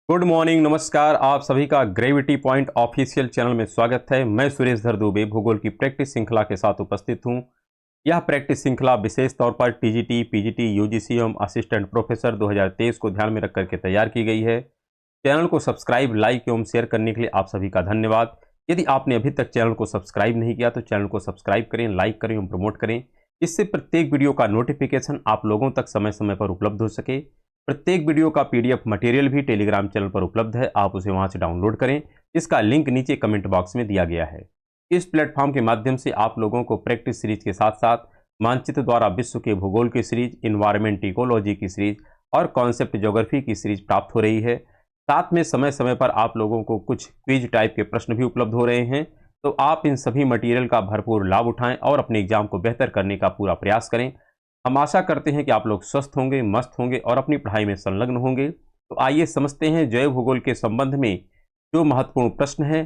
Good morning, नमस्कार। आप सभी का ग्रेविटी पॉइंट ऑफिशियल चैनल में स्वागत है। मैं सुरेश धर दुबे भूगोल की प्रैक्टिस श्रृंखला के साथ उपस्थित हूं। यह प्रैक्टिस श्रृंखला विशेष तौर पर टीजीटी, पीजीटी, यूजीसी एवं असिस्टेंट प्रोफेसर 2023 को ध्यान में रख करके तैयार की गई है। चैनल को सब्सक्राइब, लाइक एवं शेयर करने के लिए आप सभी का धन्यवाद। यदि आपने अभी तक चैनल को सब्सक्राइब नहीं किया तो चैनल को सब्सक्राइब करें, लाइक करें एवं प्रमोट करें। इससे प्रत्येक वीडियो का नोटिफिकेशन आप लोगों तक समय समय पर उपलब्ध हो सके। प्रत्येक वीडियो का पीडीएफ मटेरियल भी टेलीग्राम चैनल पर उपलब्ध है, आप उसे वहां से डाउनलोड करें। इसका लिंक नीचे कमेंट बॉक्स में दिया गया है। इस प्लेटफॉर्म के माध्यम से आप लोगों को प्रैक्टिस सीरीज के साथ साथ मानचित्र द्वारा विश्व के भूगोल की सीरीज, इन्वायरमेंट इकोलॉजी की सीरीज और कॉन्सेप्ट ज्योग्राफी की सीरीज प्राप्त हो रही है। साथ में समय समय पर आप लोगों को कुछ क्विज टाइप के प्रश्न भी उपलब्ध हो रहे हैं। तो आप इन सभी मटेरियल का भरपूर लाभ उठाएं और अपने एग्जाम को बेहतर करने का पूरा प्रयास करें। हम आशा करते हैं कि आप लोग स्वस्थ होंगे, मस्त होंगे और अपनी पढ़ाई में संलग्न होंगे। तो आइए समझते हैं जैव भूगोल के संबंध में जो महत्वपूर्ण प्रश्न है,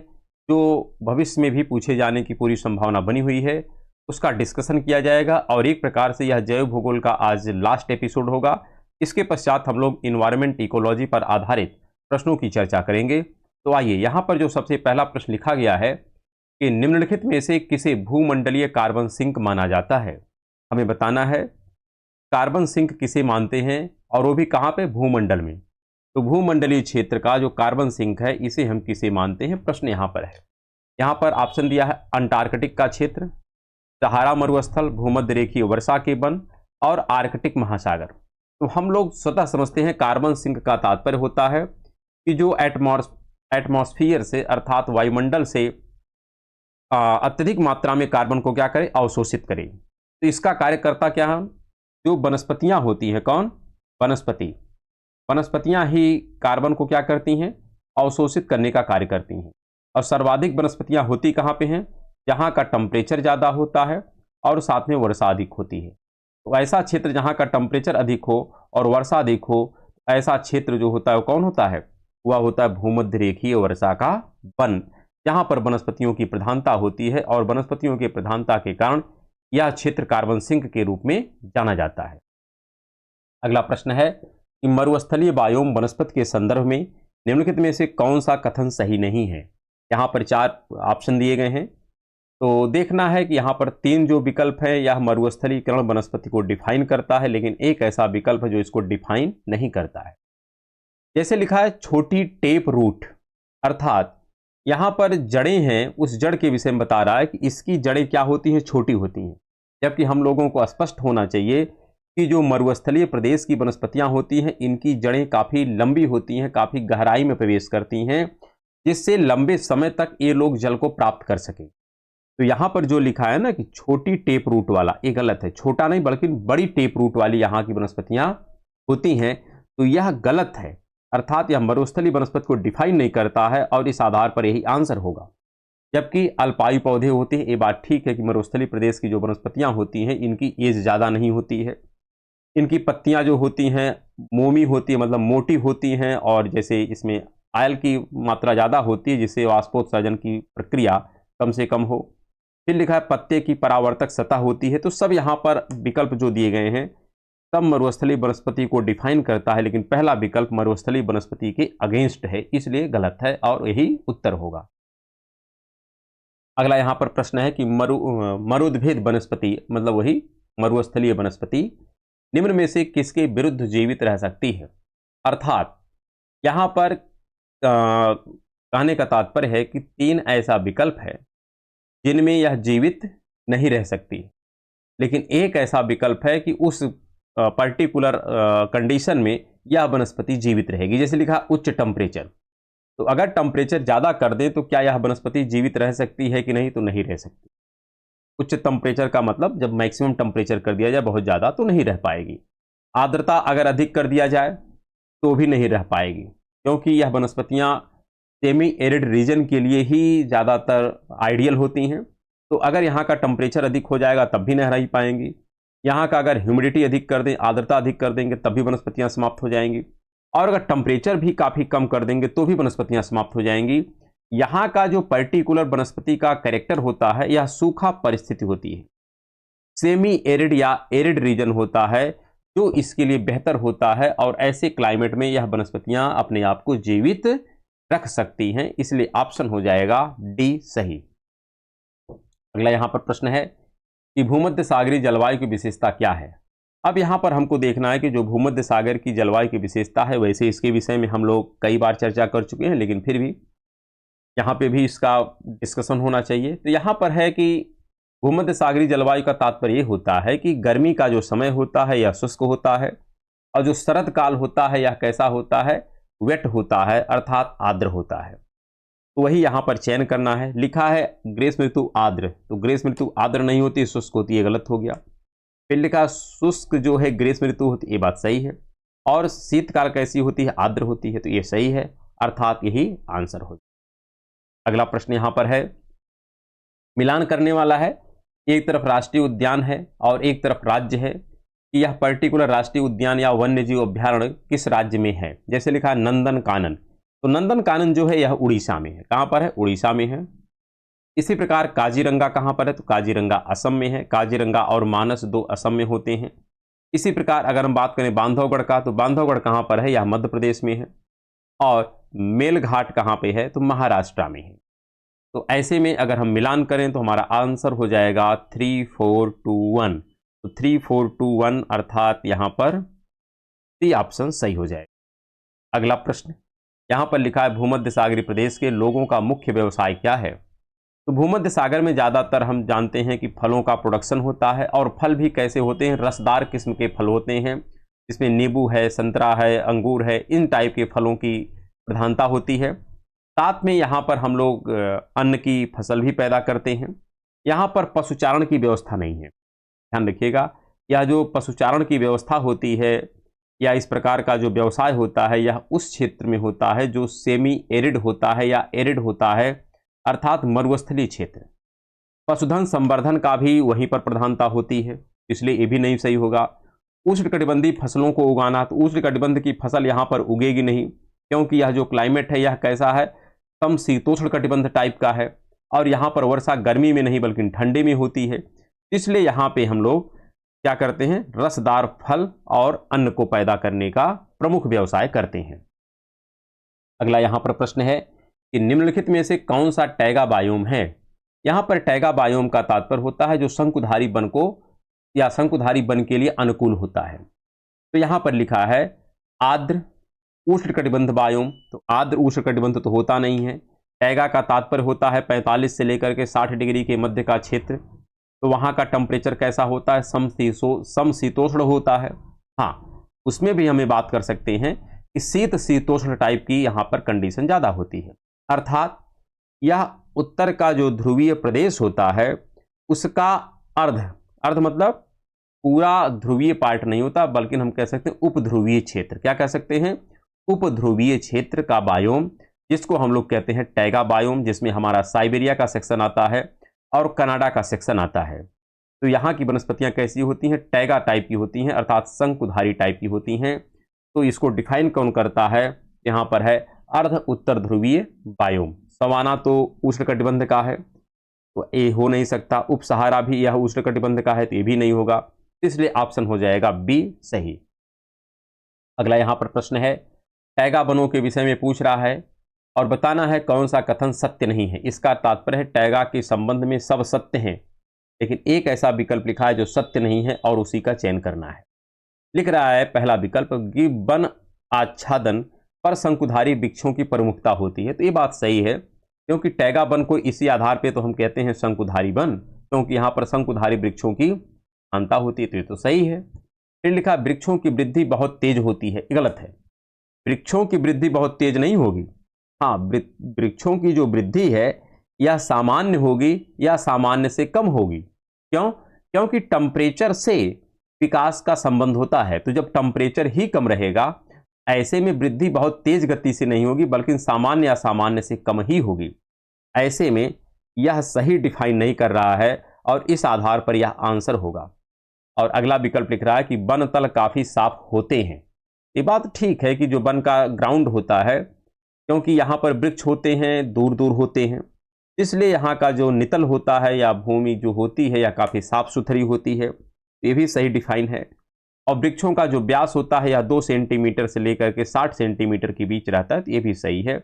जो भविष्य में भी पूछे जाने की पूरी संभावना बनी हुई है, उसका डिस्कशन किया जाएगा। और एक प्रकार से यह जैव भूगोल का आज लास्ट एपिसोड होगा। इसके पश्चात हम लोग इन्वायरमेंट इकोलॉजी पर आधारित प्रश्नों की चर्चा करेंगे। तो आइए, यहाँ पर जो सबसे पहला प्रश्न लिखा गया है कि निम्नलिखित में से किसे भूमंडलीय कार्बन सिंक माना जाता है। हमें बताना है कार्बन सिंक किसे मानते हैं और वो भी कहाँ पे, भूमंडल में। तो भूमंडलीय क्षेत्र का जो कार्बन सिंक है इसे हम किसे मानते हैं, प्रश्न यहाँ पर है। यहाँ पर ऑप्शन दिया है अंटार्कटिक का क्षेत्र, सहारा मरुस्थल, भूमध्य रेखीय वर्षा के वन और आर्कटिक महासागर। तो हम लोग स्वतः समझते हैं कार्बन सिंक का तात्पर्य होता है कि जो एटमॉस्फियर से अर्थात वायुमंडल से अत्यधिक मात्रा में कार्बन को क्या करे, अवशोषित करे। तो इसका कार्यकर्ता क्या है, जो वनस्पतियां होती हैं, कौन, वनस्पतियां ही कार्बन को क्या करती हैं, अवशोषित करने का कार्य करती हैं। और सर्वाधिक वनस्पतियां होती कहाँ पे हैं, जहाँ का टेम्परेचर ज़्यादा होता है और साथ में वर्षा अधिक होती है। तो ऐसा क्षेत्र जहाँ का टेम्परेचर अधिक हो और वर्षा अधिक हो, ऐसा क्षेत्र जो होता है वो कौन होता है, वह होता है भूमध्य रेखीय वर्षा का वन, जहाँ पर वनस्पतियों की प्रधानता होती है। और वनस्पतियों की प्रधानता के कारण यह क्षेत्र कार्बन सिंक के रूप में जाना जाता है। अगला प्रश्न है कि मरुस्थलीय बायोम वनस्पति के संदर्भ में निम्नलिखित में से कौन सा कथन सही नहीं है। यहाँ पर 4 ऑप्शन दिए गए हैं। तो देखना है कि यहाँ पर 3 जो विकल्प है यह मरुस्थलीकरण वनस्पति को डिफाइन करता है, लेकिन एक ऐसा विकल्प है जो इसको डिफाइन नहीं करता है। जैसे लिखा है छोटी टेप रूट, अर्थात यहाँ पर जड़ें हैं, उस जड़ के विषय में बता रहा है कि इसकी जड़ें क्या होती हैं, छोटी होती हैं। जबकि हम लोगों को स्पष्ट होना चाहिए कि जो मरुस्थलीय प्रदेश की वनस्पतियां होती हैं इनकी जड़ें काफ़ी लंबी होती हैं, काफ़ी गहराई में प्रवेश करती हैं, जिससे लंबे समय तक ये लोग जल को प्राप्त कर सकें। तो यहाँ पर जो लिखा है ना कि छोटी टेप रूट वाला, ये गलत है। छोटा नहीं बल्कि बड़ी टेप रूट वाली यहाँ की वनस्पतियां होती हैं, तो यह गलत है। अर्थात यह मरुस्थलीय वनस्पति को डिफाइन नहीं करता है और इस आधार पर यही आंसर होगा। जबकि अल्पायु पौधे होते हैं, ये बात ठीक है कि मरुस्थलीय प्रदेश की जो वनस्पतियां होती हैं इनकी एज ज़्यादा नहीं होती है। इनकी पत्तियां जो होती हैं मोमी होती है, मतलब मोटी होती हैं, और जैसे इसमें आयल की मात्रा ज़्यादा होती है जिससे वाष्पोत्सर्जन की प्रक्रिया कम से कम हो। फिर लिखा है पत्ते की परावर्तक सतह होती है। तो सब यहाँ पर विकल्प जो दिए गए हैं तब मरुस्थलीय वनस्पति को डिफाइन करता है, लेकिन पहला विकल्प मरुस्थलीय वनस्पति के अगेंस्ट है, इसलिए गलत है और यही उत्तर होगा। अगला यहाँ पर प्रश्न है कि मरुद्भिद वनस्पति, मतलब वही मरुस्थलीय वनस्पति, निम्न में से किसके विरुद्ध जीवित रह सकती है। अर्थात यहाँ पर कहने का तात्पर्य है कि 3 ऐसा विकल्प है जिनमें यह जीवित नहीं रह सकती, लेकिन एक ऐसा विकल्प है कि उस पर्टिकुलर कंडीशन में यह वनस्पति जीवित रहेगी। जैसे लिखा उच्च टेम्परेचर, तो अगर टेम्परेचर ज़्यादा कर दें तो क्या यह वनस्पति जीवित रह सकती है कि नहीं, तो नहीं रह सकती। उच्च टेम्परेचर का मतलब जब मैक्सिमम टेम्परेचर कर दिया जाए बहुत ज़्यादा तो नहीं रह पाएगी। आर्द्रता अगर अधिक कर दिया जाए तो भी नहीं रह पाएगी, क्योंकि यह वनस्पतियाँ सेमी एरिड रीजन के लिए ही ज़्यादातर आइडियल होती हैं। तो अगर यहाँ का टेम्परेचर अधिक हो जाएगा तब भी नहीं रह पाएंगी। यहाँ का अगर ह्यूमिडिटी अधिक कर दें, आर्द्रता अधिक कर देंगे तब भी वनस्पतियाँ समाप्त हो जाएंगी। और अगर टेम्परेचर भी काफ़ी कम कर देंगे तो भी वनस्पतियाँ समाप्त हो जाएंगी। यहाँ का जो पर्टिकुलर वनस्पति का कैरेक्टर होता है यह सूखा परिस्थिति होती है। सेमी एरिड या एरिड रीजन होता है, जो इसके लिए बेहतर होता है और ऐसे क्लाइमेट में यह वनस्पतियां अपने आप को जीवित रख सकती हैं, इसलिए ऑप्शन हो जाएगा डी सही। अगला यहां पर प्रश्न है कि भूमध्य सागरीय जलवायु की विशेषता क्या है। अब यहां पर हमको देखना है कि जो भूमध्य सागर की जलवायु की विशेषता है, वैसे इसके विषय में हम लोग कई बार चर्चा कर चुके हैं, लेकिन फिर भी यहाँ पे भी इसका डिस्कशन होना चाहिए। तो यहाँ पर है कि भूमध्य सागरीय जलवायु का तात्पर्य ये होता है कि गर्मी का जो समय होता है यह शुष्क होता है, और जो शरद काल होता है यह कैसा होता है, वेट होता है, अर्थात आर्द्र होता है। तो वही यहाँ पर चयन करना है। लिखा है ग्रीष्म ऋतु आर्द्र, तो ग्रीष्म ऋतु आर्द्र नहीं होती, शुष्क होती है, गलत हो गया। फिर लिखा शुष्क जो है ग्रीष्म ऋतु होती है, ये बात सही है। और शीतकाल कैसी होती है, आर्द्र होती है, तो ये सही है, अर्थात यही आंसर हो। अगला प्रश्न यहाँ पर है, मिलान करने वाला है। एक तरफ राष्ट्रीय उद्यान है और एक तरफ राज्य है कि यह पर्टिकुलर राष्ट्रीय उद्यान या वन्य जीव अभ्यारण्य किस राज्य में है। जैसे लिखा है नंदन कानन, तो नंदन कानन जो है यह उड़ीसा में है। कहाँ पर है, उड़ीसा में है। इसी प्रकार काजीरंगा कहाँ पर है, तो काजीरंगा असम में है। काजीरंगा और मानस दो असम में होते हैं। इसी प्रकार अगर हम बात करें बांधवगढ़ का, तो बांधवगढ़ कहाँ पर है, यह मध्य प्रदेश में है। और मेलघाट कहाँ पे है, तो महाराष्ट्र में है। तो ऐसे में अगर हम मिलान करें तो हमारा आंसर हो जाएगा 3421। तो 3421 अर्थात यहाँ पर सी ऑप्शन सही हो जाएगा। अगला प्रश्न यहाँ पर लिखा है, भूमध्य सागरीय प्रदेश के लोगों का मुख्य व्यवसाय क्या है। तो भूमध्य सागर में ज़्यादातर हम जानते हैं कि फलों का प्रोडक्शन होता है, और फल भी कैसे होते हैं, रसदार किस्म के फल होते हैं, जिसमें नींबू है, संतरा है, अंगूर है, इन टाइप के फलों की प्रधानता होती है। साथ में यहाँ पर हम लोग अन्न की फसल भी पैदा करते हैं। यहाँ पर पशुचारण की व्यवस्था नहीं है, ध्यान रखिएगा। यह जो पशुचारण की व्यवस्था होती है या इस प्रकार का जो व्यवसाय होता है, यह उस क्षेत्र में होता है जो सेमी एरिड होता है या एरिड होता है, अर्थात मरुस्थलीय क्षेत्र। पशुधन संवर्धन का भी वहीं पर प्रधानता होती है, इसलिए ये भी नहीं सही होगा। उष्णकटिबंधीय फसलों को उगाना, तो उष्णकटिबंध की फसल यहाँ पर उगेगी नहीं, क्योंकि यह जो क्लाइमेट है यह कैसा है, समशीतोष्ण कटिबंध टाइप का है, और यहाँ पर वर्षा गर्मी में नहीं बल्कि ठंडे में होती है। इसलिए यहाँ पे हम लोग क्या करते हैं, रसदार फल और अन्न को पैदा करने का प्रमुख व्यवसाय करते हैं। अगला यहाँ पर प्रश्न है कि निम्नलिखित में से कौन सा टैगा बायोम है। यहाँ पर टैगा बायोम का तात्पर्य होता है जो शंकुधारी वन को या शंकुधारी वन के लिए अनुकूल होता है। तो यहाँ पर लिखा है आर्द्र उष्णकटिबंध बायोम, तो आर्द्र उष्णकटिबंध तो होता नहीं है। टैगा का तात्पर्य होता है 45 से लेकर के 60 डिग्री के मध्य का क्षेत्र, तो वहाँ का टेम्परेचर कैसा होता है, समशीतोष्ण होता है। हाँ, उसमें भी हमें बात कर सकते हैं कि शीत शीतोष्ण टाइप की यहाँ पर कंडीशन ज़्यादा होती है, अर्थात यह उत्तर का जो ध्रुवीय प्रदेश होता है उसका अर्ध मतलब पूरा ध्रुवीय पार्ट नहीं होता, बल्कि हम कह सकते हैं उपध्रुवीय क्षेत्र। क्या कह सकते हैं, उपध्रुवीय क्षेत्र का बायोम, जिसको हम लोग कहते हैं टैगा बायोम, जिसमें हमारा साइबेरिया का सेक्शन आता है और कनाडा का सेक्शन आता है। तो यहाँ की वनस्पतियाँ कैसी होती हैं, टैगा टाइप की होती हैं, अर्थात शंकुधारी टाइप की होती हैं। तो इसको डिफाइन कौन करता है, यहाँ पर है अर्ध उत्तर ध्रुवीय बायोम। सवाना तो उष्णकटिबंध का है, तो ये हो नहीं सकता। उप सहारा भी यह उष्णकटिबंध का है, तो ये भी नहीं होगा, इसलिए ऑप्शन हो जाएगा बी सही। अगला यहाँ पर प्रश्न है, टैगा वनों के विषय में पूछ रहा है और बताना है कौन सा कथन सत्य नहीं है। इसका तात्पर्य है टैगा के संबंध में सब सत्य हैं, लेकिन एक ऐसा विकल्प लिखा है जो सत्य नहीं है और उसी का चयन करना है। लिख रहा है पहला विकल्प कि वन आच्छादन पर शंकुधारी वृक्षों की प्रमुखता होती है। तो ये बात सही है, क्योंकि टैगा वन को इसी आधार पर तो हम कहते हैं शंकुधारी वन, क्योंकि यहाँ पर शंकुधारी वृक्षों की प्रधानता होती है, तो ये तो सही है। फिर लिखा वृक्षों की वृद्धि बहुत तेज होती है, गलत है। वृक्षों की वृद्धि बहुत तेज नहीं होगी। हाँ, वृक्षों की जो वृद्धि है यह सामान्य होगी या सामान्य से कम होगी। क्यों, क्योंकि टेम्परेचर से विकास का संबंध होता है। तो जब टेम्परेचर ही कम रहेगा, ऐसे में वृद्धि बहुत तेज गति से नहीं होगी, बल्कि सामान्य या सामान्य से कम ही होगी। ऐसे में यह सही डिफाइन नहीं कर रहा है और इस आधार पर यह आंसर होगा। और अगला विकल्प लिख रहा है कि वन तल काफी साफ होते हैं। ये बात ठीक है कि जो वन का ग्राउंड होता है, क्योंकि यहाँ पर वृक्ष होते हैं, दूर दूर होते हैं, इसलिए यहाँ का जो नितल होता है या भूमि जो होती है यह काफ़ी साफ सुथरी होती है। ये भी सही डिफाइन है। और वृक्षों का जो व्यास होता है यह 2 सेंटीमीटर से लेकर के 60 सेंटीमीटर के बीच रहता है, तो ये भी सही है,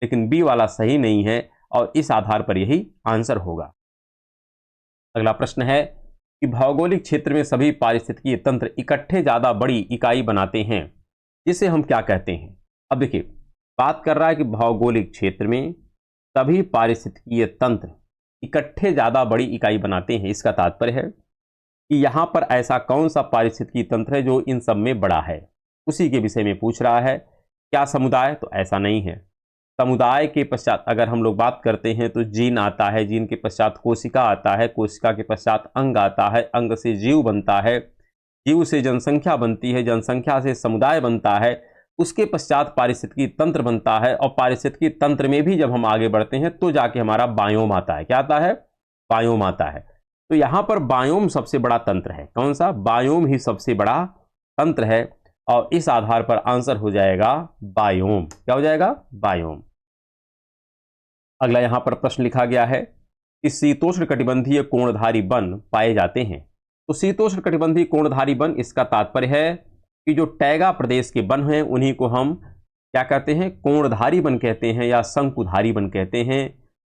लेकिन बी वाला सही नहीं है और इस आधार पर यही आंसर होगा। अगला प्रश्न है कि भौगोलिक क्षेत्र में सभी पारिस्थितिकीय तंत्र इकट्ठे ज्यादा बड़ी इकाई बनाते हैं, जिसे हम क्या कहते हैं। अब देखिए, बात कर रहा है कि भौगोलिक क्षेत्र में सभी पारिस्थितिकीय तंत्र इकट्ठे ज्यादा बड़ी इकाई बनाते हैं। इसका तात्पर्य है कि यहां पर ऐसा कौन सा पारिस्थितिकीय तंत्र है जो इन सब में बड़ा है, उसी के विषय में पूछ रहा है। क्या समुदाय? तो ऐसा नहीं है। समुदाय के पश्चात अगर हम लोग बात करते हैं तो जीन आता है, जीन के पश्चात कोशिका आता है, कोशिका के पश्चात अंग आता है, अंग से जीव बनता है, जीव से जनसंख्या बनती है, जनसंख्या से समुदाय बनता है, उसके पश्चात पारिस्थितिकी तंत्र बनता है, और पारिस्थितिकी तंत्र में भी जब हम आगे बढ़ते हैं तो जाके हमारा बायोम आता है। क्या आता है? बायोम आता है। तो यहां पर बायोम सबसे बड़ा तंत्र है। कौन सा? बायोम ही सबसे बड़ा तंत्र है, और इस आधार पर आंसर हो जाएगा बायोम। क्या हो जाएगा? बायोम। अगला यहां पर प्रश्न लिखा गया है कि शीतोष्ण कटिबंधीय कोणधारी वन पाए जाते हैं। तो शीतोष्ण कटिबंधीय कोणधारी वन, इसका तात्पर्य है कि जो टैगा प्रदेश के वन हैं उन्हीं को हम क्या कहते हैं? कोणधारी वन कहते हैं या शंकुधारी वन कहते हैं।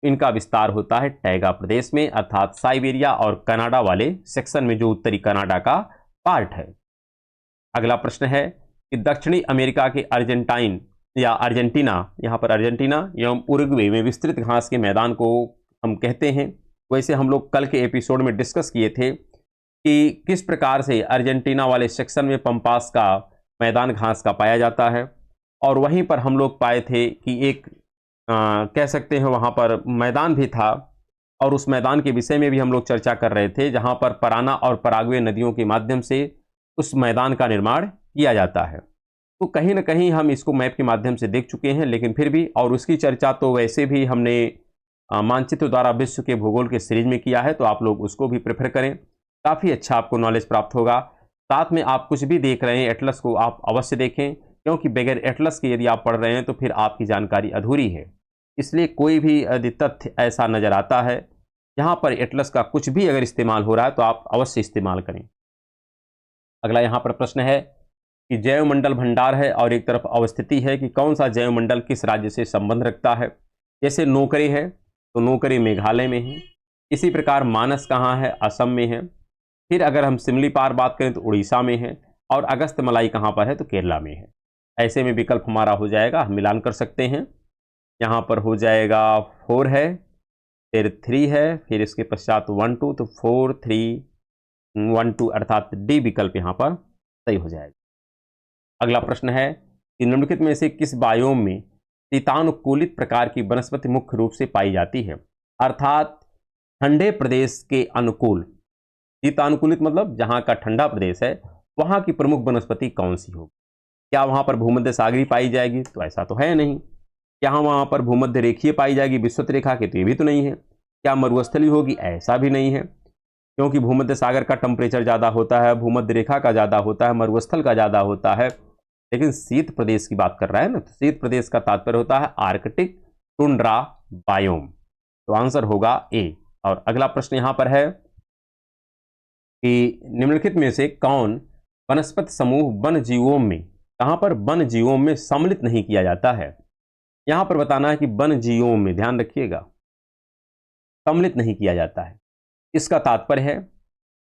इनका विस्तार होता है टैगा प्रदेश में, अर्थात साइबेरिया और कनाडा वाले सेक्शन में, जो उत्तरी कनाडा का पार्ट है। अगला प्रश्न है कि दक्षिणी अमेरिका के अर्जेंटाइन या अर्जेंटीना, यहाँ पर अर्जेंटीना एवं उरुग्वे में विस्तृत घास के मैदान को हम कहते हैं। वैसे हम लोग कल के एपिसोड में डिस्कस किए थे कि किस प्रकार से अर्जेंटीना वाले सेक्शन में पंपास का मैदान घास का पाया जाता है, और वहीं पर हम लोग पाए थे कि एक कह सकते हैं वहाँ पर मैदान भी था, और उस मैदान के विषय में भी हम लोग चर्चा कर रहे थे, जहाँ पर पराना और पराग्वे नदियों के माध्यम से उस मैदान का निर्माण किया जाता है। तो कहीं ना कहीं हम इसको मैप के माध्यम से देख चुके हैं, लेकिन फिर भी, और उसकी चर्चा तो वैसे भी हमने मानचित्र द्वारा विश्व के भूगोल के सीरीज में किया है, तो आप लोग उसको भी प्रेफर करें, काफ़ी अच्छा आपको नॉलेज प्राप्त होगा। साथ में आप कुछ भी देख रहे हैं एटलस को आप अवश्य देखें, क्योंकि बगैर एटलस के यदि आप पढ़ रहे हैं तो फिर आपकी जानकारी अधूरी है। इसलिए कोई भी यदि तथ्य ऐसा नज़र आता है यहाँ पर एटलस का कुछ भी अगर इस्तेमाल हो रहा है तो आप अवश्य इस्तेमाल करें। अगला यहाँ पर प्रश्न है कि जैवमंडल भंडार है और एक तरफ अवस्थिति है, कि कौन सा जैवमंडल किस राज्य से संबंध रखता है। जैसे नोकरे है तो नोकरे मेघालय में है, इसी प्रकार मानस कहाँ है? असम में है। फिर अगर हम सिमलीपाल बात करें तो उड़ीसा में है, और अगस्त्यमलाई कहाँ पर है? तो केरला में है। ऐसे में विकल्प हमारा हो जाएगा, हम मिलान कर सकते हैं। यहाँ पर हो जाएगा 4 है, फिर 3 है, फिर इसके पश्चात 1 2, तो 4 3 1 2 अर्थात डी विकल्प यहाँ पर सही हो जाएगा। अगला प्रश्न है कि निम्नलिखित में से किस बायोम में शीतानुकूलित प्रकार की वनस्पति मुख्य रूप से पाई जाती है, अर्थात ठंडे प्रदेश के अनुकूल। शीतानुकूलित मतलब जहाँ का ठंडा प्रदेश है वहाँ की प्रमुख वनस्पति कौन सी होगी? क्या वहाँ पर भूमध्य सागरी पाई जाएगी? तो ऐसा तो है नहीं। क्या वहाँ पर भूमध्य रेखीय पाई जाएगी विषुवत रेखा के? तो ये भी तो नहीं है। क्या मरुस्थली होगी? ऐसा भी नहीं है, क्योंकि भूमध्य सागर का टेम्परेचर ज़्यादा होता है, भूमध्य रेखा का ज़्यादा होता है, मरुस्थल का ज़्यादा होता है। लेकिन शीत प्रदेश की बात कर रहा है ना, तो शीत प्रदेश का तात्पर्य होता है आर्कटिक टुंड्रा बायोम। तो आंसर होगा ए। और अगला प्रश्न यहाँ पर है कि निम्नलिखित में से कौन वनस्पति समूह वन जीवों में, कहाँ पर? वन जीवों में सम्मिलित नहीं किया जाता है। यहाँ पर बताना है कि वन जीवों में, ध्यान रखिएगा, सम्मिलित नहीं किया जाता है। इसका तात्पर्य है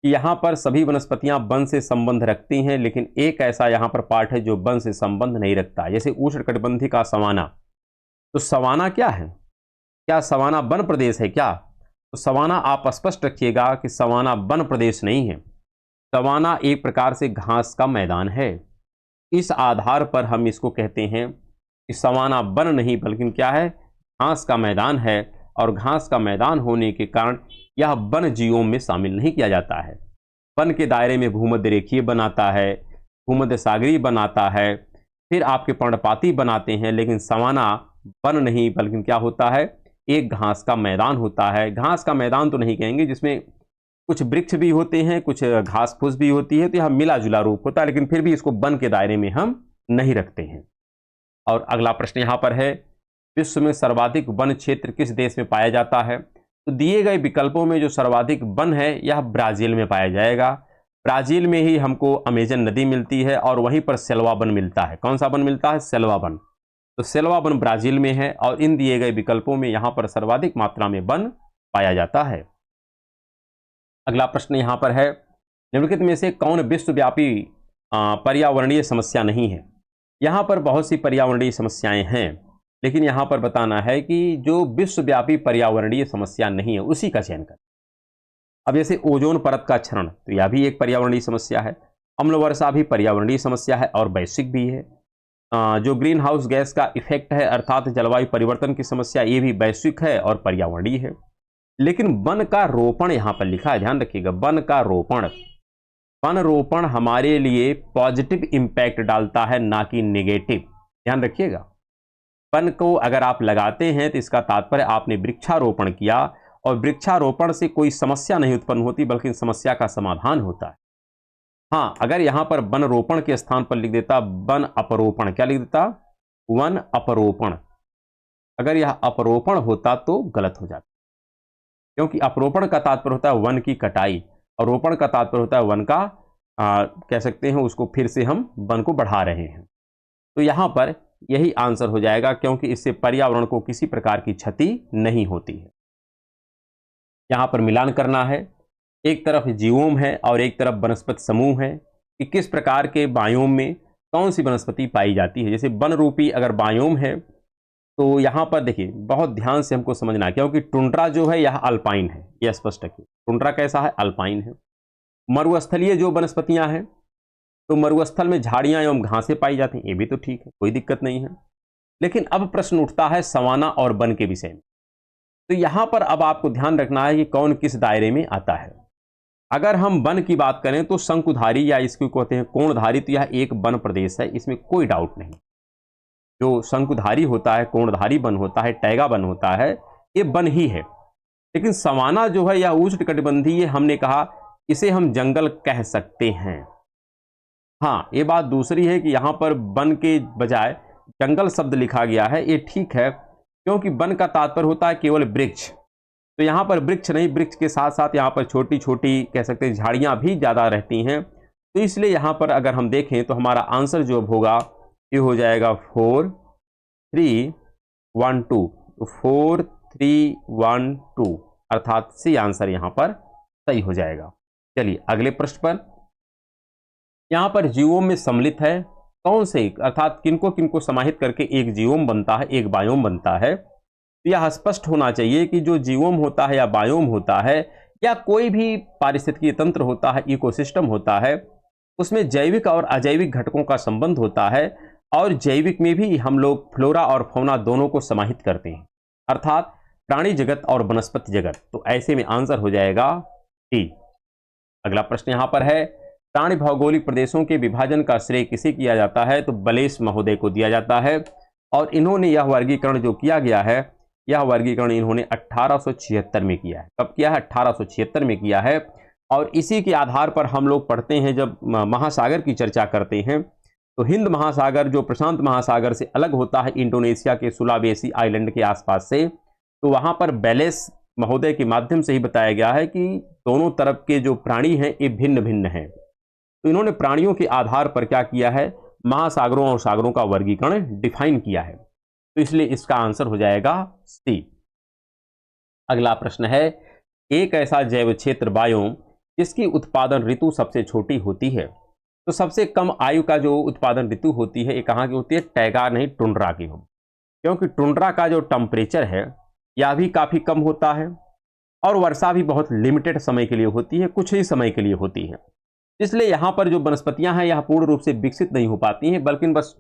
कि यहाँ पर सभी वनस्पतियाँ वन से संबंध रखती हैं, लेकिन एक ऐसा यहाँ पर पार्ट है जो वन से संबंध नहीं रखता। जैसे उष्णकटिबंधीय का सवाना, तो सवाना क्या है? क्या सवाना वन प्रदेश है क्या? तो सवाना आप स्पष्ट रखिएगा कि सवाना वन प्रदेश नहीं है। सवाना एक प्रकार से घास का मैदान है। इस आधार पर हम इसको कहते हैं कि सवाना वन नहीं बल्कि क्या है? घास का मैदान है, और घास का मैदान होने के कारण यह वन जीवों में शामिल नहीं किया जाता है। वन के दायरे में भूमध्य रेखीय बनाता है, भूमध्य सागरीय बनाता है, फिर आपके पर्णपाती बनाते हैं, लेकिन सवाना वन नहीं बल्कि क्या होता है? एक घास का मैदान होता है। घास का मैदान तो नहीं कहेंगे, जिसमें कुछ वृक्ष भी होते हैं, कुछ घास फूस भी होती है, तो यह मिला जुला रूप होता है, लेकिन फिर भी इसको वन के दायरे में हम नहीं रखते हैं। और अगला प्रश्न यहाँ पर है, विश्व में सर्वाधिक वन क्षेत्र किस देश में पाया जाता है? तो दिए गए विकल्पों में जो सर्वाधिक वन है यह ब्राजील में पाया जाएगा। ब्राजील में ही हमको अमेजन नदी मिलती है और वहीं पर सेल्वा वन मिलता है। कौन सा वन मिलता है? सेल्वा वन। तो सेल्वा वन ब्राजील में है और इन दिए गए विकल्पों में यहां पर सर्वाधिक मात्रा में वन पाया जाता है। अगला प्रश्न यहां पर है, निम्नलिखित में से कौन विश्वव्यापी पर्यावरणीय समस्या नहीं है? यहां पर बहुत सी पर्यावरणीय समस्याएं हैं, लेकिन यहां पर बताना है कि जो विश्वव्यापी पर्यावरणीय समस्या नहीं है उसी का चयन करें। अब जैसे ओजोन परत का क्षरण, तो यह भी एक पर्यावरणीय समस्या है। अम्ल वर्षा भी पर्यावरणीय समस्या है और वैश्विक भी है। जो ग्रीन हाउस गैस का इफेक्ट है अर्थात जलवायु परिवर्तन की समस्या, ये भी वैश्विक है और पर्यावरणीय है। लेकिन वन का रोपण यहां पर लिखा है, ध्यान रखिएगा, वन का रोपण, वन रोपण हमारे लिए पॉजिटिव इंपैक्ट डालता है, ना कि नेगेटिव। ध्यान रखिएगा, वन को अगर आप लगाते हैं तो इसका तात्पर्य आपने वृक्षारोपण किया, और वृक्षारोपण से कोई समस्या नहीं उत्पन्न होती बल्कि समस्या का समाधान होता है। हाँ, अगर यहां पर वन रोपण के स्थान पर लिख देता वन अपरोपण, क्या लिख देता? वन अपरोपण। अगर यह अपरोपण होता तो गलत हो जाता, क्योंकि अपरोपण का तात्पर्य होता है वन की कटाई और रोपण का तात्पर्य होता है वन का कह सकते हैं उसको फिर से हम वन को बढ़ा रहे हैं। तो यहां पर यही आंसर हो जाएगा, क्योंकि इससे पर्यावरण को किसी प्रकार की क्षति नहीं होती है। यहां पर मिलान करना है, एक तरफ जीवोम है और एक तरफ वनस्पति समूह है कि किस प्रकार के बायोम में कौन सी वनस्पति पाई जाती है। जैसे वन रूपी अगर बायोम है तो यहां पर देखिए बहुत ध्यान से हमको समझना है, क्योंकि टुंड्रा जो है यह अल्पाइन है, यह स्पष्ट रखिए। टुंड्रा कैसा है? अल्पाइन है। मरुस्थलीय जो वनस्पतियां हैं तो मरुस्थल में झाड़ियां एवं घासें पाई जाती हैं, ये भी तो ठीक है, कोई दिक्कत नहीं है। लेकिन अब प्रश्न उठता है सवाना और वन के विषय में। तो यहां पर अब आपको ध्यान रखना है कि कौन किस दायरे में आता है। अगर हम वन की बात करें तो शंकुधारी या इसको कहते हैं कोणधारी, तो यह एक वन प्रदेश है, इसमें कोई डाउट नहीं। जो शंकुधारी होता है, कोणधारी वन होता है, टैगा वन होता है, ये वन ही है। लेकिन सवाना जो है यह उष्णकटिबंधीय, हमने कहा इसे हम जंगल कह सकते हैं। हाँ, ये बात दूसरी है कि यहां पर वन के बजाय जंगल शब्द लिखा गया है, ये ठीक है, क्योंकि वन का तात्पर्य होता है केवल वृक्ष। तो यहां पर वृक्ष नहीं, वृक्ष के साथ साथ यहां पर छोटी छोटी कह सकते हैं झाड़ियां भी ज्यादा रहती हैं। तो इसलिए यहां पर अगर हम देखें तो हमारा आंसर जो होगा ये हो जाएगा 4 3 1 2। तो 4 3 1 2 अर्थात सी आंसर यहां पर सही हो जाएगा। चलिए अगले प्रश्न पर, यहां पर जीवोम में सम्मिलित है कौन से, अर्थात किनको किनको समाहित करके एक जीवोम बनता है, एक बायोम बनता है। तो यह स्पष्ट होना चाहिए कि जो जीवोम होता है या बायोम होता है या कोई भी पारिस्थितिकीय तंत्र होता है, इकोसिस्टम होता है, उसमें जैविक और अजैविक घटकों का संबंध होता है, और जैविक में भी हम लोग फ्लोरा और फौना दोनों को समाहित करते हैं, अर्थात प्राणी जगत और वनस्पति जगत। तो ऐसे में आंसर हो जाएगा डी। अगला प्रश्न यहां पर है, प्राणी भौगोलिक प्रदेशों के विभाजन का श्रेय किसे किया जाता है? तो बलेश महोदय को दिया जाता है, और इन्होंने यह वर्गीकरण जो किया गया है, यह वर्गीकरण इन्होंने 1876 में किया है। कब किया है? 1876 में किया है। और इसी के आधार पर हम लोग पढ़ते हैं, जब महासागर की चर्चा करते हैं तो हिंद महासागर जो प्रशांत महासागर से अलग होता है इंडोनेशिया के सुलावेसी आइलैंड के आसपास से, तो वहां पर बैलेस महोदय के माध्यम से ही बताया गया है कि दोनों तरफ के जो प्राणी हैं ये भिन्न भिन्न हैं। तो इन्होंने प्राणियों के आधार पर क्या किया है, महासागरों और सागरों का वर्गीकरण डिफाइन किया है। तो इसलिए इसका आंसर हो जाएगा सी। अगला प्रश्न है, एक ऐसा जैव क्षेत्र बायोम जिसकी उत्पादन ऋतु सबसे छोटी होती है। तो सबसे कम आयु का जो उत्पादन ऋतु होती है ये कहाँ की होती है? टैगा नहीं, टुंड्रा की हो, क्योंकि टुंड्रा का जो टेम्परेचर है यह भी काफी कम होता है और वर्षा भी बहुत लिमिटेड समय के लिए होती है, कुछ ही समय के लिए होती है। इसलिए यहाँ पर जो वनस्पतियां हैं यह पूर्ण रूप से विकसित नहीं हो पाती हैं, बल्कि बस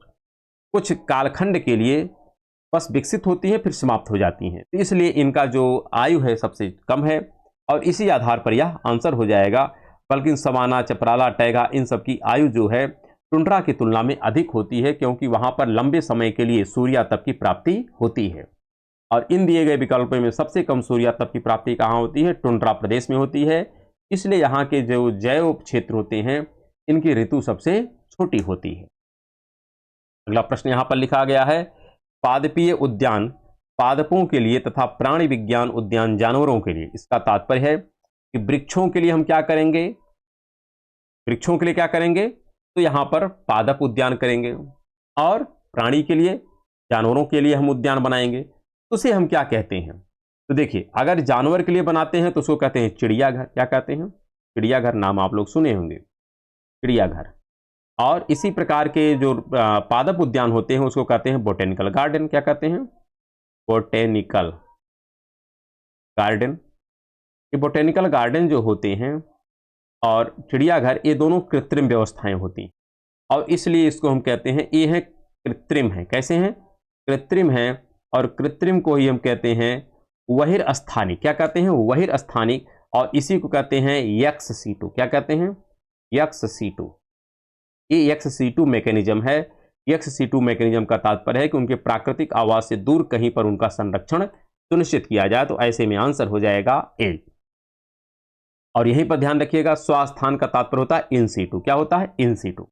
कुछ कालखंड के लिए बस विकसित होती हैं फिर समाप्त हो जाती हैं। तो इसलिए इनका जो आयु है सबसे कम है, और इसी आधार पर यह आंसर हो जाएगा। बल्कि सवाना, चपराला, टैगा, इन सब की आयु जो है टुंड्रा की तुलना में अधिक होती है, क्योंकि वहां पर लंबे समय के लिए सूर्यातप की प्राप्ति होती है। और इन दिए गए विकल्पों में सबसे कम सूर्यातप की प्राप्ति कहाँ होती है? टुंड्रा प्रदेश में होती है। इसलिए यहाँ के जो जैव क्षेत्र होते हैं इनकी ऋतु सबसे छोटी होती है। अगला प्रश्न यहाँ पर लिखा गया है, पादपीय उद्यान पादपों के लिए तथा प्राणी विज्ञान उद्यान जानवरों के लिए। इसका तात्पर्य है कि वृक्षों के लिए हम क्या करेंगे? वृक्षों के लिए क्या करेंगे, तो यहाँ पर पादप उद्यान करेंगे, और प्राणी के लिए, जानवरों के लिए हम उद्यान बनाएंगे, तो उसे हम क्या कहते हैं। तो देखिए, अगर जानवर के लिए बनाते हैं तो उसको कहते हैं चिड़ियाघर। क्या कहते हैं, चिड़ियाघर, नाम आप लोग सुने होंगे, चिड़ियाघर। और इसी प्रकार के जो पादप उद्यान होते हैं उसको कहते हैं बोटेनिकल गार्डन। क्या कहते हैं, बोटेनिकल गार्डन। ये बोटेनिकल गार्डन जो होते हैं और चिड़ियाघर, ये दोनों कृत्रिम व्यवस्थाएं होती हैं, और इसलिए इसको हम कहते हैं, ये है कृत्रिम है। कैसे हैं, कृत्रिम है, और कृत्रिम को ही हम कहते हैं बहिर्स्थानिक। क्या कहते हैं, बहिर्स्थानिक, और इसी को कहते हैं एक्स सीटू। क्या कहते हैं, एक्स सीटू। ये एक्स सीटू मैकेनिज्म है। एक्स सीटू मैकेनिज्म का तात्पर्य है कि उनके प्राकृतिक आवास से दूर कहीं पर उनका संरक्षण सुनिश्चित किया जाए। तो ऐसे में आंसर हो जाएगा ए। और यहीं पर ध्यान रखिएगा, स्वास्थान का तात्पर्य होता है इन सीटू। क्या होता है, इन सीटू।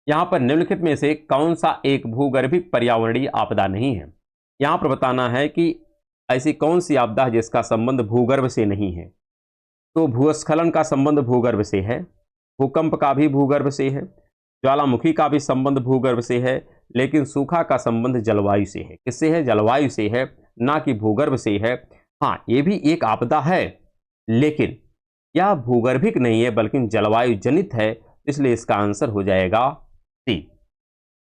यहां पर निम्नलिखित में से कौन सा एक भूगर्भिक पर्यावरणीय आपदा नहीं है। यहां पर बताना है कि ऐसी कौन सी आपदा है जिसका संबंध भूगर्भ से नहीं है। तो भूस्खलन का संबंध भूगर्भ से है, भूकंप का भी भूगर्भ से है, ज्वालामुखी का भी संबंध भूगर्भ से है, लेकिन सूखा का संबंध जलवायु से है। किससे है, जलवायु से है, ना कि भूगर्भ से है। हाँ, ये भी एक आपदा है, लेकिन यह भूगर्भिक नहीं है बल्कि जलवायु जनित है, इसलिए इसका आंसर हो जाएगा सी।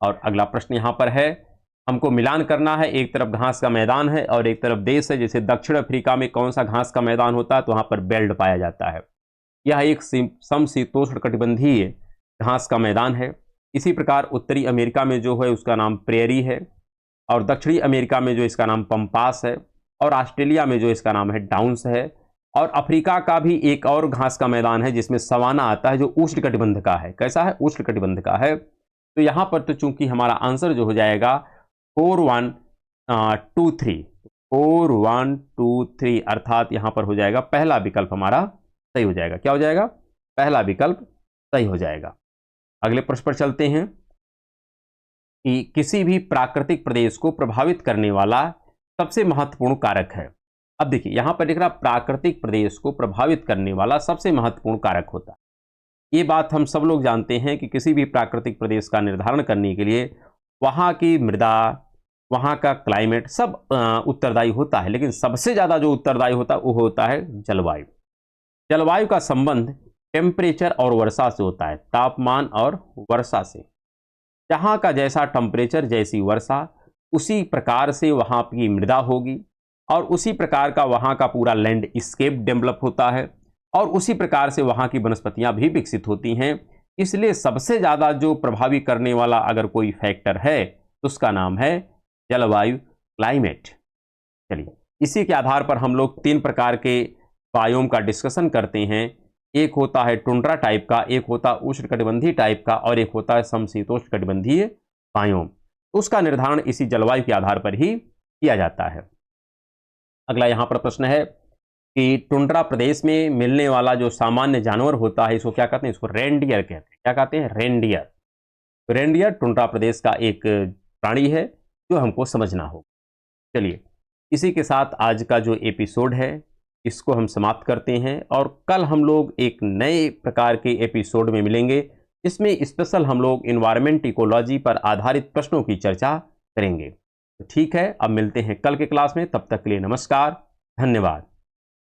और अगला प्रश्न यहां पर है, हमको मिलान करना है। एक तरफ घास का मैदान है और एक तरफ देश है। जैसे दक्षिण अफ्रीका में कौन सा घास का मैदान होता है, तो वहां पर बेल्ट पाया जाता है। यह एक समशीतोष्ण कटिबंधीय घास का मैदान है। इसी प्रकार उत्तरी अमेरिका में जो है उसका नाम प्रेयरी है, और दक्षिणी अमेरिका में जो इसका नाम पंपास है, और ऑस्ट्रेलिया में जो इसका नाम है डाउन्स है। और अफ्रीका का भी एक और घास का मैदान है जिसमें सवाना आता है, जो उष्ण कटिबंध का है। कैसा है, उष्ण कटिबंध का है। तो यहां पर तो चूंकि हमारा आंसर जो हो जाएगा 4123, 4123, अर्थात यहां पर हो जाएगा पहला विकल्प हमारा सही हो जाएगा। क्या हो जाएगा, पहला विकल्प सही हो जाएगा। अगले प्रश्न पर चलते हैं कि किसी भी प्राकृतिक प्रदेश को प्रभावित करने वाला सबसे महत्वपूर्ण कारक है। अब देखिए, यहां पर दिख रहा प्राकृतिक प्रदेश को प्रभावित करने वाला सबसे महत्वपूर्ण कारक होता है। ये बात हम सब लोग जानते हैं कि किसी भी प्राकृतिक प्रदेश का निर्धारण करने के लिए वहाँ की मृदा, वहाँ का क्लाइमेट सब उत्तरदायी होता है, लेकिन सबसे ज़्यादा जो उत्तरदायी होता है वो होता है जलवायु। जलवायु का संबंध टेम्परेचर और वर्षा से होता है, तापमान और वर्षा से। जहाँ का जैसा टेम्परेचर, जैसी वर्षा, उसी प्रकार से वहाँ की मृदा होगी, और उसी प्रकार का वहाँ का पूरा लैंडस्केप डेवलप होता है, और उसी प्रकार से वहाँ की वनस्पतियाँ भी विकसित होती हैं। इसलिए सबसे ज़्यादा जो प्रभावी करने वाला अगर कोई फैक्टर है तो उसका नाम है जलवायु, क्लाइमेट। चलिए, इसी के आधार पर हम लोग 3 प्रकार के बायोम का डिस्कशन करते हैं। एक होता है टुंड्रा टाइप का, एक होता है उष्णकटिबंधीय टाइप का, और एक होता है समशीतोष्ण कटिबंधीय बायोम। उसका निर्धारण इसी जलवायु के आधार पर ही किया जाता है। अगला यहाँ पर प्रश्न है कि टुंड्रा प्रदेश में मिलने वाला जो सामान्य जानवर होता है, इसको क्या कहते हैं, इसको रेनडियर कहते हैं। क्या कहते हैं, रेनडियर। तो रेनडियर टुंड्रा प्रदेश का एक प्राणी है जो हमको समझना होगा। चलिए, इसी के साथ आज का जो एपिसोड है इसको हम समाप्त करते हैं, और कल हम लोग एक नए प्रकार के एपिसोड में मिलेंगे, जिसमें स्पेशल हम लोग इन्वायरमेंट इकोलॉजी पर आधारित प्रश्नों की चर्चा करेंगे। तो ठीक है, अब मिलते हैं कल के क्लास में। तब तक के लिए नमस्कार, धन्यवाद।